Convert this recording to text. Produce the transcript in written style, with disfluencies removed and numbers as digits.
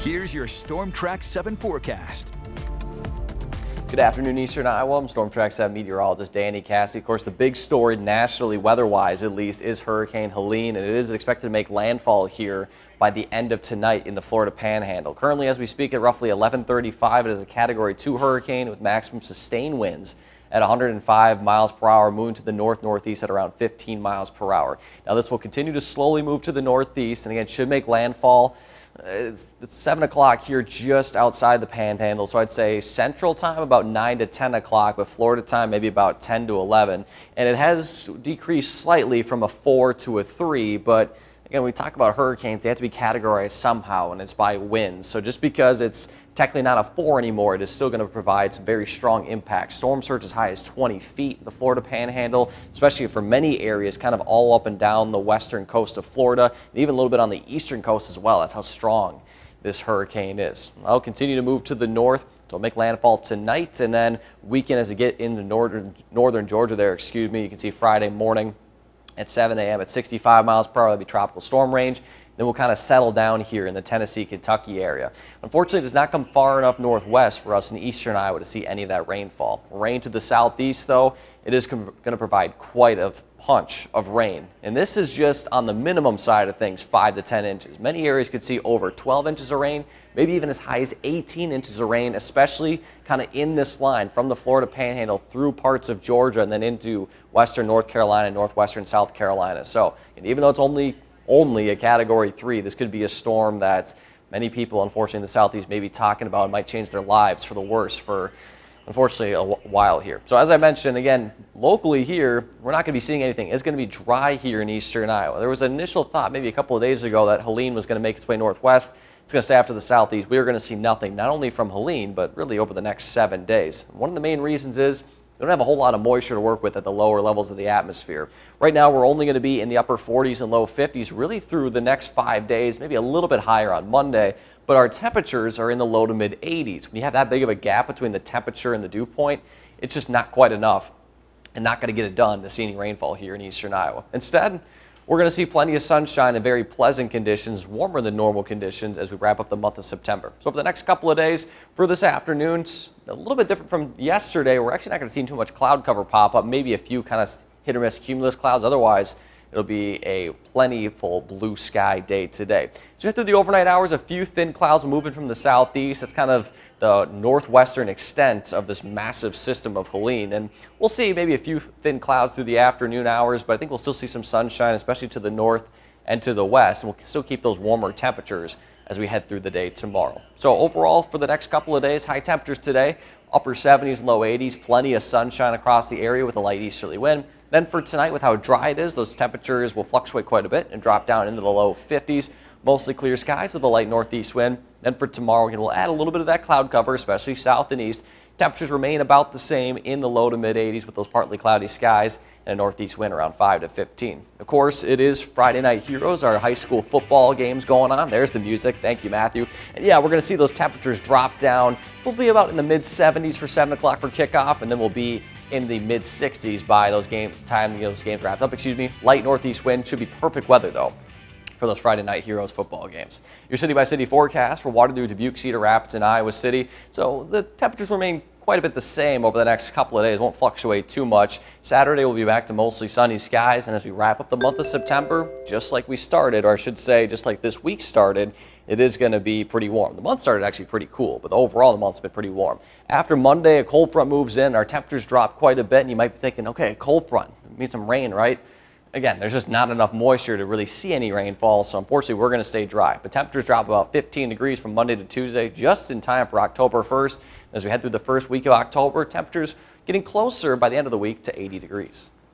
Here's your Storm Track 7 forecast. Good afternoon, Eastern Iowa. I'm Storm Track 7 meteorologist Danny Cassidy. Of course, the big story nationally, weather-wise at least, is Hurricane Helene, and it is expected to make landfall here by the end of tonight in the Florida Panhandle. Currently, as we speak, at roughly 11:35, it is a Category 2 hurricane with maximum sustained winds at 105 miles per hour, moving to the north-northeast at around 15 miles per hour. Now, this will continue to slowly move to the northeast, and again, should make landfall. It's 7 o'clock here just outside the Panhandle, so I'd say Central Time about 9 to 10 o'clock, but Florida time maybe about 10 to 11. And it has decreased slightly from a 4 to a 3, but again, when we talk about hurricanes, they have to be categorized somehow, and it's by winds. So just because it's technically not a 4 anymore, it is still going to provide some very strong impact. Storm surge as high as 20 feet in the Florida Panhandle, especially for many areas kind of all up and down the western coast of Florida, and even a little bit on the eastern coast as well. That's how strong this hurricane is. I'll continue to move to the north. So it'll make landfall tonight, and then weekend as it get into northern Georgia there, you can see Friday morning at 7 a.m. at 65 miles per hour. That'll be tropical storm range. Then we'll kind of settle down here in the Tennessee, Kentucky area. Unfortunately, it does not come far enough northwest for us in eastern Iowa to see any of that rainfall. Rain to the southeast, though, it is going to provide quite a punch of rain. And this is just on the minimum side of things, 5 to 10 inches. Many areas could see over 12 inches of rain, maybe even as high as 18 inches of rain, especially kind of in this line from the Florida Panhandle through parts of Georgia and then into western North Carolina, northwestern South Carolina. So, and even though it's only a Category 3, this could be a storm that many people, unfortunately, in the southeast may be talking about. It might change their lives for the worse for, unfortunately, a while here. So as I mentioned, again, locally here, we're not going to be seeing anything. It's going to be dry here in eastern Iowa. There was an initial thought maybe a couple of days ago that Helene was going to make its way northwest. It's going to stay after the southeast. We are going to see nothing, not only from Helene, but really over the next 7 days. One of the main reasons is we don't have a whole lot of moisture to work with at the lower levels of the atmosphere. Right now, we're only going to be in the upper 40s and low 50s really through the next 5 days, maybe a little bit higher on Monday, but our temperatures are in the low to mid 80s. When you have that big of a gap between the temperature and the dew point, it's just not quite enough and not going to get it done to see any rainfall here in eastern Iowa. Instead, we're going to see plenty of sunshine and very pleasant conditions, warmer than normal conditions as we wrap up the month of September. So over the next couple of days for this afternoon, it's a little bit different from yesterday. We're actually not going to see too much cloud cover pop up, maybe a few kind of hit or miss cumulus clouds. Otherwise, it'll be a plentiful blue sky day today. So after the overnight hours, a few thin clouds moving from the southeast. That's kind of the northwestern extent of this massive system of Helene. And we'll see maybe a few thin clouds through the afternoon hours, but I think we'll still see some sunshine, especially to the north and to the west. And we'll still keep those warmer temperatures as we head through the day tomorrow. So overall, for the next couple of days, high temperatures today, upper 70s, low 80s, plenty of sunshine across the area with a light easterly wind. Then for tonight, with how dry it is, those temperatures will fluctuate quite a bit and drop down into the low 50s. Mostly clear skies with a light northeast wind. Then for tomorrow, we'll add a little bit of that cloud cover, especially south and east. Temperatures remain about the same in the low to mid 80s with those partly cloudy skies and a northeast wind around 5 to 15. Of course, it is Friday Night Heroes, our high school football games going on. There's the music. Thank you, Matthew. And yeah, we're going to see those temperatures drop down. We'll be about in the mid 70s for 7 o'clock for kickoff, and then we'll be in the mid 60s by those games wrapped up. Light northeast wind should be perfect weather though for those Friday Night Heroes football games. Your city-by-city forecast for Waterloo, Dubuque, Cedar Rapids, and Iowa City. So the temperatures remain quite a bit the same over the next couple of days. Won't fluctuate too much. Saturday we'll be back to mostly sunny skies, and as we wrap up the month of September, just like we started, or I should say just like this week started, it is going to be pretty warm. The month started actually pretty cool, but overall the month's been pretty warm. After Monday, a cold front moves in. Our temperatures drop quite a bit, and you might be thinking, okay, a cold front, it means some rain, right? Again, there's just not enough moisture to really see any rainfall, so unfortunately we're going to stay dry. But temperatures drop about 15 degrees from Monday to Tuesday, just in time for October 1st. As we head through the first week of October, temperatures getting closer by the end of the week to 80 degrees.